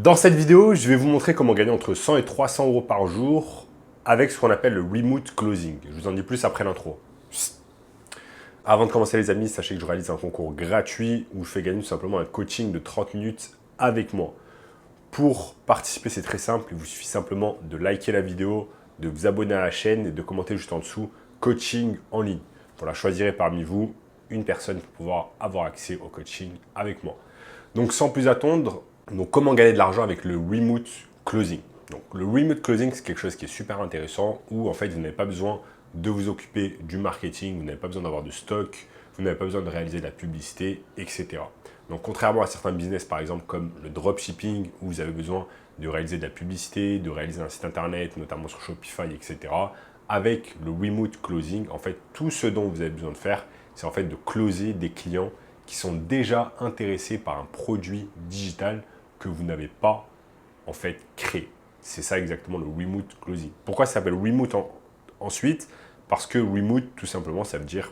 Dans cette vidéo, je vais vous montrer comment gagner entre 100 et 300 euros par jour avec ce qu'on appelle le remote closing. Je vous en dis plus après l'intro. Avant de commencer les amis, sachez que je réalise un concours gratuit où je fais gagner tout simplement un coaching de 30 minutes avec moi. Pour participer, c'est très simple, il vous suffit simplement de liker la vidéo, de vous abonner à la chaîne et de commenter juste en dessous « coaching en ligne ». Voilà, choisirez parmi vous une personne pour pouvoir avoir accès au coaching avec moi. Donc sans plus attendre, comment gagner de l'argent avec le remote closing. Donc le remote closing, c'est quelque chose qui est super intéressant où en fait vous n'avez pas besoin de vous occuper du marketing, vous n'avez pas besoin d'avoir de stock, vous n'avez pas besoin de réaliser de la publicité, etc. Donc contrairement à certains business par exemple comme le dropshipping où vous avez besoin de réaliser de la publicité, de réaliser un site internet, notamment sur Shopify, etc. Avec le remote closing, en fait tout ce dont vous avez besoin de faire, c'est en fait de closer des clients qui sont déjà intéressés par un produit digital que vous n'avez pas en fait créé. C'est ça exactement le remote closing. Pourquoi ça s'appelle remote ensuite? Parce que remote, tout simplement, ça veut dire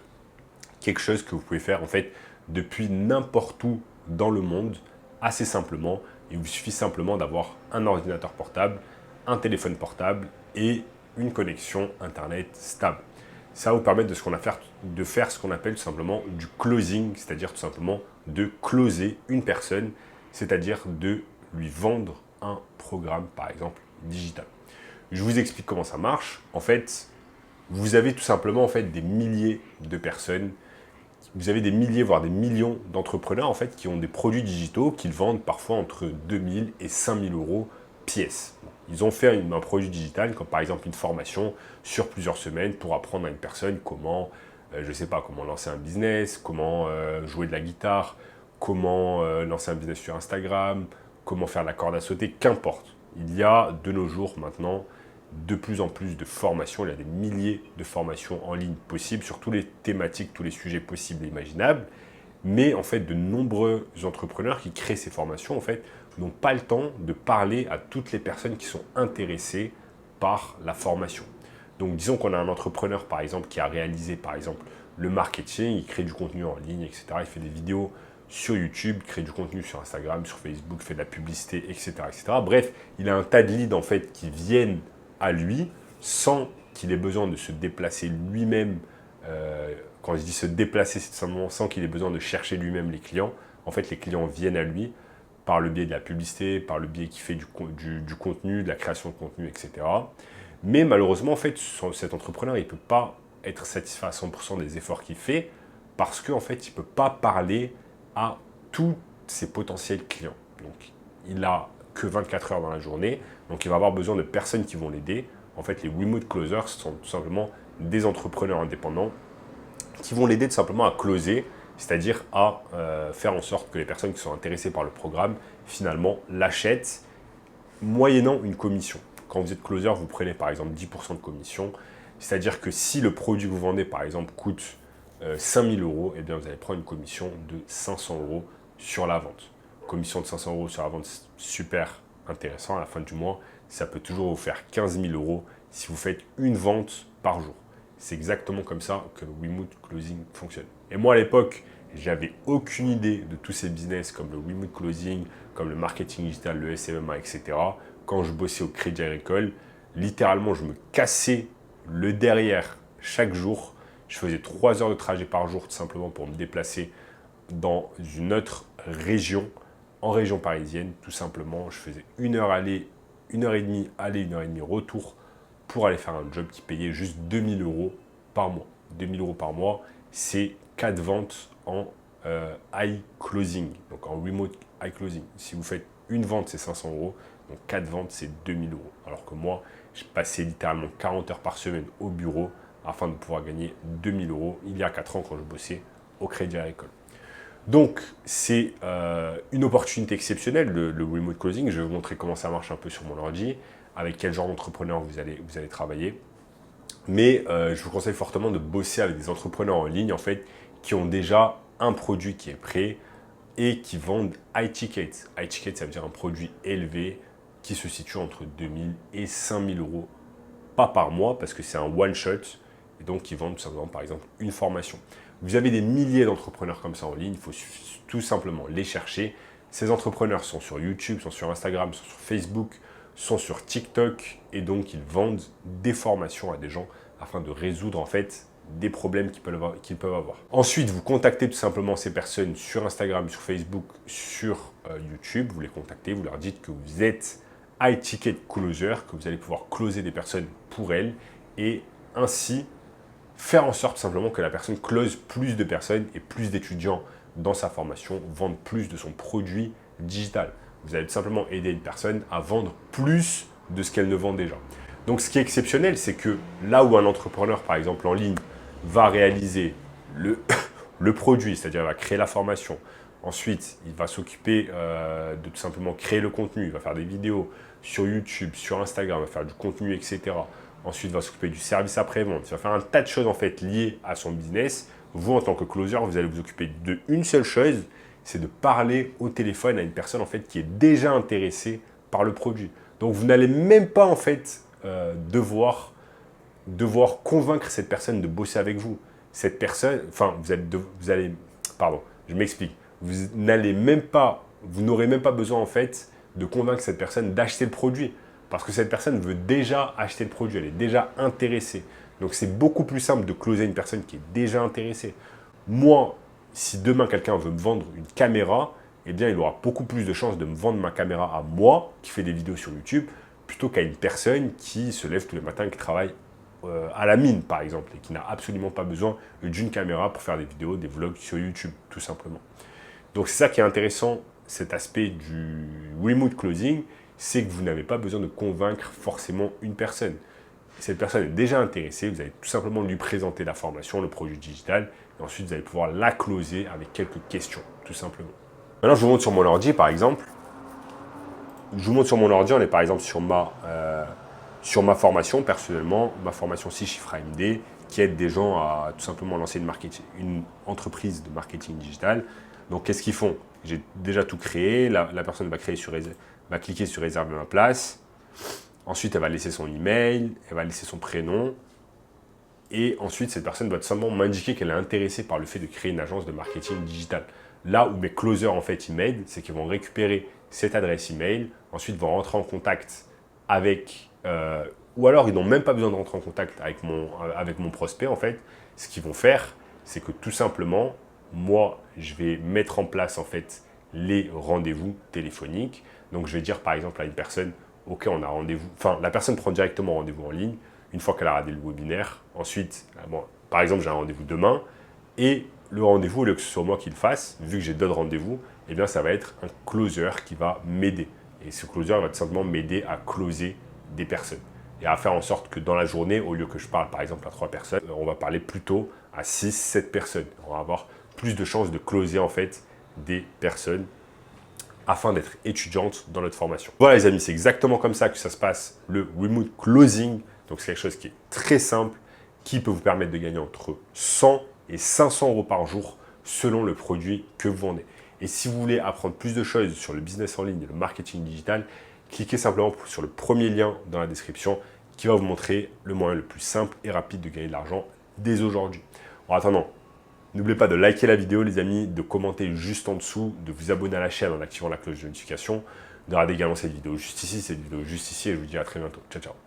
quelque chose que vous pouvez faire en fait depuis n'importe où dans le monde, assez simplement. Il vous suffit simplement d'avoir un ordinateur portable, un téléphone portable et une connexion Internet stable. Ça va vous permettre de faire ce qu'on appelle tout simplement du closing, c'est-à-dire tout simplement de closer une personne, c'est-à-dire de lui vendre un programme, par exemple, digital. Je vous explique comment ça marche. En fait, vous avez tout simplement des milliers de personnes, vous avez des milliers, voire des millions d'entrepreneurs en fait, qui ont des produits digitaux qu'ils vendent parfois entre 2000 et 5000 euros pièce. Ils ont fait un produit digital, comme par exemple une formation sur plusieurs semaines pour apprendre à une personne comment, je ne sais pas, comment lancer un business, comment jouer de la guitare, comment lancer un business sur Instagram, comment faire de la corde à sauter, qu'importe. Il y a de nos jours maintenant de plus en plus de formations, il y a des milliers de formations en ligne possibles sur toutes les thématiques, tous les sujets possibles et imaginables. Mais en fait, de nombreux entrepreneurs qui créent ces formations, en fait, n'ont pas le temps de parler à toutes les personnes qui sont intéressées par la formation. Donc, disons qu'on a un entrepreneur, par exemple, qui a réalisé, par exemple, le marketing, il crée du contenu en ligne, etc. Il fait des vidéos sur YouTube, crée du contenu sur Instagram, sur Facebook, fait de la publicité, etc., etc. Bref, il a un tas de leads, en fait, qui viennent à lui sans qu'il ait besoin de se déplacer lui-même. Quand je dis se déplacer, c'est simplement sans qu'il ait besoin de chercher lui-même les clients. En fait, les clients viennent à lui par le biais de la publicité, par le biais qu'il fait du contenu, de la création de contenu, etc. Mais malheureusement, en fait, cet entrepreneur, il ne peut pas être satisfait à 100% des efforts qu'il fait parce qu'en fait, il ne peut pas parler à tous ses potentiels clients. Donc, il n'a que 24 heures dans la journée, donc il va avoir besoin de personnes qui vont l'aider. En fait, les remote closers sont tout simplement des entrepreneurs indépendants qui vont l'aider tout simplement à closer, c'est-à-dire à faire en sorte que les personnes qui sont intéressées par le programme, finalement, l'achètent moyennant une commission. Quand vous êtes closer, vous prenez par exemple 10% de commission, c'est-à-dire que si le produit que vous vendez, par exemple, coûte 5000 euros, eh bien, vous allez prendre une commission de 500 euros sur la vente. Commission de 500 euros sur la vente, c'est super intéressant. À la fin du mois, ça peut toujours vous faire 15 000 euros si vous faites une vente par jour. C'est exactement comme ça que le remote closing fonctionne. Et moi, à l'époque, j'avais aucune idée de tous ces business comme le remote closing, comme le marketing digital, le SMMA, etc. Quand je bossais au Crédit Agricole, littéralement, je me cassais le derrière chaque jour. Je faisais 3 heures de trajet par jour tout simplement pour me déplacer dans une autre région, en région parisienne, tout simplement. Je faisais 1 heure aller, 1h30 aller, 1h30 retour pour aller faire un job qui payait juste 2000 euros par mois. 2000 euros par mois, c'est 4 ventes en high closing, donc en remote high closing. Si vous faites une vente, c'est 500 euros, donc 4 ventes, c'est 2000 euros. Alors que moi, je passais littéralement 40 heures par semaine au bureau afin de pouvoir gagner 2000 euros il y a 4 ans quand je bossais au Crédit Agricole. Donc, c'est une opportunité exceptionnelle, le remote closing. Je vais vous montrer comment ça marche un peu sur mon ordi, avec quel genre d'entrepreneur vous allez travailler. Mais je vous conseille fortement de bosser avec des entrepreneurs en ligne, en fait, qui ont déjà un produit qui est prêt et qui vendent high ticket. High ticket, ça veut dire un produit élevé qui se situe entre 2000 et 5000 euros, pas par mois, parce que c'est un one-shot. Et donc, ils vendent tout simplement, par exemple, une formation. Vous avez des milliers d'entrepreneurs comme ça en ligne, il faut tout simplement les chercher. Ces entrepreneurs sont sur YouTube, sont sur Instagram, sont sur Facebook, sont sur TikTok et donc ils vendent des formations à des gens afin de résoudre en fait des problèmes qu'ils peuvent avoir. Ensuite, vous contactez tout simplement ces personnes sur Instagram, sur Facebook, sur YouTube. Vous les contactez, vous leur dites que vous êtes high ticket closer, que vous allez pouvoir closer des personnes pour elles et ainsi faire en sorte simplement que la personne close plus de personnes et plus d'étudiants dans sa formation, vendre plus de son produit digital. Vous allez tout simplement aider une personne à vendre plus de ce qu'elle ne vend déjà. Donc ce qui est exceptionnel, c'est que là où un entrepreneur, par exemple en ligne, va réaliser le produit, c'est-à-dire il va créer la formation, ensuite il va s'occuper de tout simplement créer le contenu, il va faire des vidéos sur YouTube, sur Instagram, il va faire du contenu, etc. Ensuite, il va s'occuper du service après-vente. Il va faire un tas de choses en fait liées à son business. Vous, en tant que closer, vous allez vous occuper d'une seule chose, c'est de parler au téléphone à une personne en fait qui est déjà intéressée par le produit. Donc, vous n'allez même pas en fait devoir convaincre cette personne de bosser avec vous. Cette personne, enfin, pardon, je m'explique. Vous n'aurez même pas besoin en fait de convaincre cette personne d'acheter le produit. Parce que cette personne veut déjà acheter le produit, elle est déjà intéressée. Donc c'est beaucoup plus simple de closer une personne qui est déjà intéressée. Moi, si demain quelqu'un veut me vendre une caméra, eh bien il aura beaucoup plus de chances de me vendre ma caméra à moi, qui fait des vidéos sur YouTube, plutôt qu'à une personne qui se lève tous les matins et qui travaille à la mine, par exemple, et qui n'a absolument pas besoin d'une caméra pour faire des vidéos, des vlogs sur YouTube, tout simplement. Donc c'est ça qui est intéressant, cet aspect du remote closing, c'est que vous n'avez pas besoin de convaincre forcément une personne. Cette personne est déjà intéressée, vous allez tout simplement lui présenter la formation, le produit digital, et ensuite vous allez pouvoir la closer avec quelques questions, tout simplement. Maintenant, je vous montre sur mon ordi, par exemple. Je vous montre sur mon ordi, on est par exemple sur ma formation, personnellement, ma formation 6 chiffres AMD, qui aide des gens à tout simplement lancer une entreprise de marketing digital. Donc, qu'est-ce qu'ils font? J'ai déjà tout créé, la personne va cliquer sur réserver ma place. Ensuite, elle va laisser son email, elle va laisser son prénom. Et ensuite, cette personne va tout simplement m'indiquer qu'elle est intéressée par le fait de créer une agence de marketing digital. Là où mes closers, en fait, ils m'aident, c'est qu'ils vont récupérer cette adresse email. Ensuite, vont rentrer en contact avec... ou alors, ils n'ont même pas besoin de rentrer en contact avec mon prospect, en fait. Ce qu'ils vont faire, c'est que tout simplement, moi, je vais mettre en place, en fait, les rendez-vous téléphoniques. Donc, je vais dire, par exemple, à une personne, OK, on a rendez-vous. Enfin, la personne prend directement rendez-vous en ligne une fois qu'elle a regardé le webinaire. Ensuite, par exemple, j'ai un rendez-vous demain et le rendez-vous, au lieu que ce soit moi qui le fasse, vu que j'ai d'autres rendez-vous, eh bien, ça va être un closer qui va m'aider. Et ce closer va tout simplement m'aider à closer des personnes et à faire en sorte que dans la journée, au lieu que je parle par exemple à 3 personnes, on va parler plutôt à 6, 7 personnes. On va avoir plus de chances de closer en fait des personnes afin d'être étudiante dans notre formation. Voilà les amis, c'est exactement comme ça que ça se passe, le remote closing. Donc c'est quelque chose qui est très simple, qui peut vous permettre de gagner entre 100 et 500 euros par jour selon le produit que vous vendez. Et si vous voulez apprendre plus de choses sur le business en ligne et le marketing digital, cliquez simplement sur le premier lien dans la description qui va vous montrer le moyen le plus simple et rapide de gagner de l'argent dès aujourd'hui. En attendant, n'oubliez pas de liker la vidéo les amis, de commenter juste en dessous, de vous abonner à la chaîne en activant la cloche de notification, de regarder également cette vidéo juste ici et je vous dis à très bientôt. Ciao, ciao.